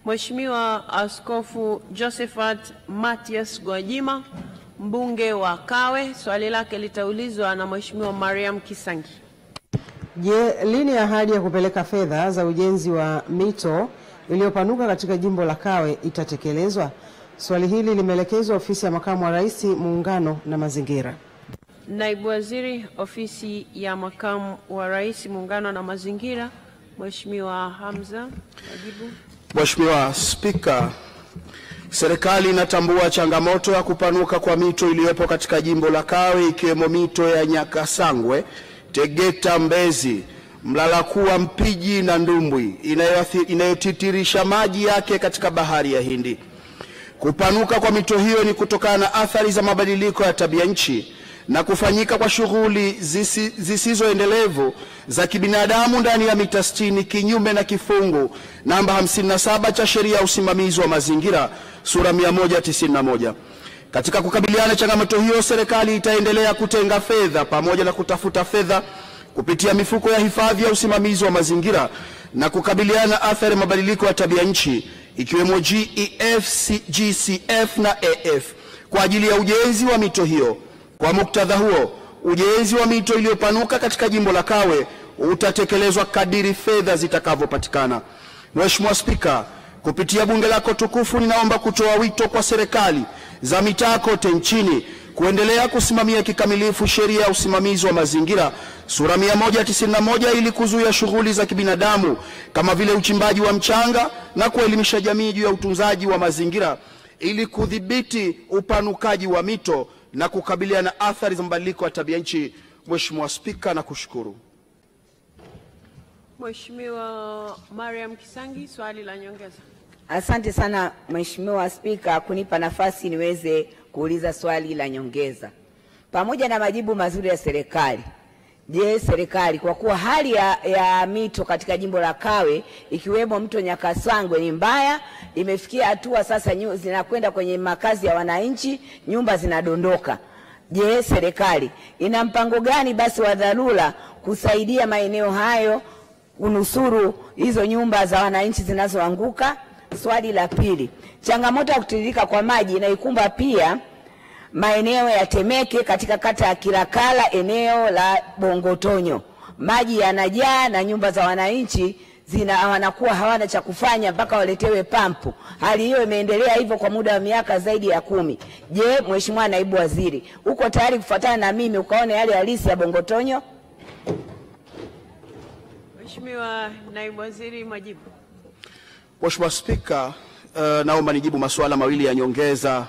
Mheshimiwa Askofu Josephat Mathias Gwajima, mbunge wa Kawe, swali lake litaulizwa na Mheshimiwa Mariam Kisangi. Je, lini ahadi ya kupeleka fedha za ujenzi wa mito iliyopanuka katika jimbo la Kawe itatekelezwa? Swali hili limeelekezwa ofisi ya Makamu wa Rais, Muungano na Mazingira. Naibu Waziri, ofisi ya Makamu wa Rais, Muungano na Mazingira, Mheshimiwa Hamza, majibu. Mheshimiwa Spika, serikali inatambua changamoto ya kupanuka kwa mito iliyopo katika jimbo la Kawe, ikiwemo mito ya Nyakasangwe, Tegeta, Mbezi, Mlalakuwa, Mpiji na Ndumbwi inayotitirisha maji yake katika bahari ya Hindi. Kupanuka kwa mito hiyo ni kutokana na athari za mabadiliko ya tabia nchi na kufanyika kwa shughuli zisizoendelevu za kibinadamu ndani ya mita 60 kinyume na kifungu namba 57 cha Sheria ya Usimamizi wa Mazingira sura 191. Katika kukabiliana changamoto hiyo, serikali itaendelea kutenga fedha pamoja na kutafuta fedha kupitia mifuko ya hifadhi ya usimamizi wa mazingira na kukabiliana na athari mabadiliko ya tabia nchi ikiwemo GEF, GCF na AF kwa ajili ya ujenzi wa mito hiyo. Kwa muktadha huo, ujenzi wa mito iliyopanuka katika jimbo la Kawe utatekelezwa kadiri fedha zitakavyopatikana. Mheshimiwa Spika, kupitia bunge lako tukufu, ninaomba kutoa wito kwa serikali za mitaa kote nchini kuendelea kusimamia kikamilifu Sheria ya Usimamizi wa Mazingira sura 191 ili kuzuia shughuli za kibinadamu kama vile uchimbaji wa mchanga na kuelimisha jamii juu ya utunzaji wa mazingira ili kudhibiti upanukaji wa mito na kukabiliana na athari za mabadiliko ya tabia nchi. Mheshimiwa Spika, nakushukuru. Mheshimiwa Mariam Kisangi, swali la nyongeza. Asante sana Mheshimiwa Spika kunipa nafasi niweze kuuliza swali la nyongeza. Pamoja na majibu mazuri ya serikali, je, serikali kwa kuwa hali ya mito katika jimbo la Kawe ikiwemo mto Nyakasangwe ni mbaya, imefikia hatua sasa zinakwenda kwenye makazi ya wananchi, nyumba zinadondoka. Je, serikali ina mpango gani basi wa dharura kusaidia maeneo hayo kunusuru hizo nyumba za wananchi zinazoanguka? Swali la pili, changamoto ya kutiririka kwa maji inaikumba pia maeneo ya Temeke katika kata ya Kilakala, eneo la Bongotonyo. Maji yanajaa na nyumba za wananchi wanakuwa hawana cha kufanya mpaka waletewe pampu. Hali hiyo imeendelea hivyo kwa muda wa miaka zaidi ya 10. Je, Mheshimiwa Naibu Waziri, uko tayari kufuatana na mimi ukaone hali halisi ya Bongotonyo? Mheshimiwa Naibu Waziri, majibu. Mheshimiwa Spika, naomba nijibu masuala mawili ya nyongeza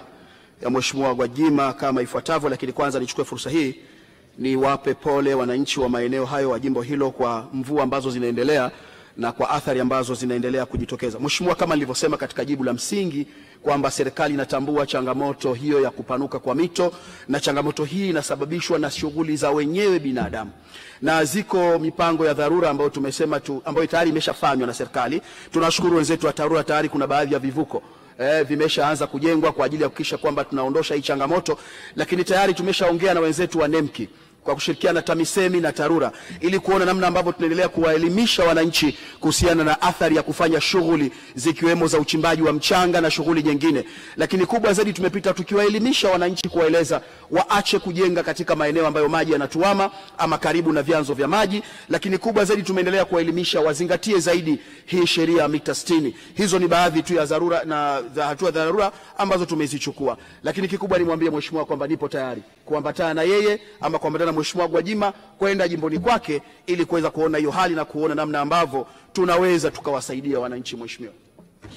ya Mheshimiwa Gwajima kama ifuatavyo, lakini kwanza nichukue fursa hii niwape pole wananchi wa maeneo hayo wa jimbo hilo kwa mvua ambazo zinaendelea na kwa athari ambazo zinaendelea kujitokeza. Mheshimiwa, kama nilivyosema katika jibu la msingi kwamba serikali inatambua changamoto hiyo ya kupanuka kwa mito, na changamoto hii inasababishwa na shughuli za wenyewe binadamu, na ziko mipango ya dharura ambayo tumesema ambayo tayari imeshafanywa na serikali. Tunashukuru wenzetu wa TARURA, tayari kuna baadhi ya vivuko vimeshaanza kujengwa kwa ajili ya kuhakikisha kwamba tunaondosha hii changamoto, lakini tayari tumeshaongea na wenzetu wa NEMKI kwa kushirikiana na TAMISEMI na TARURA ili kuona namna ambavyo tunaendelea kuwaelimisha wananchi kuhusiana na athari ya kufanya shughuli zikiwemo za uchimbaji wa mchanga na shughuli nyingine. Lakini kubwa zaidi tumepita tukiwaelimisha wananchi, kuwaeleza waache kujenga katika maeneo ambayo maji yanatuama ama karibu na vyanzo vya maji. Lakini kubwa zaidi tumeendelea kuwaelimisha wazingatie zaidi hii sheria ya mita 60. Hizo ni baadhi tu ya dharura na hatua za dharura ambazo tumezichukua. Lakini kikubwa nimwambie mheshimiwa kwamba nipo tayari kuambatana na yeye ama kuambatana na Mheshimiwa Gwajima kwenda jimboni kwake ili kuweza kuona hiyo hali na kuona namna ambavyo tunaweza tukawasaidia wananchi. Mheshimiwa.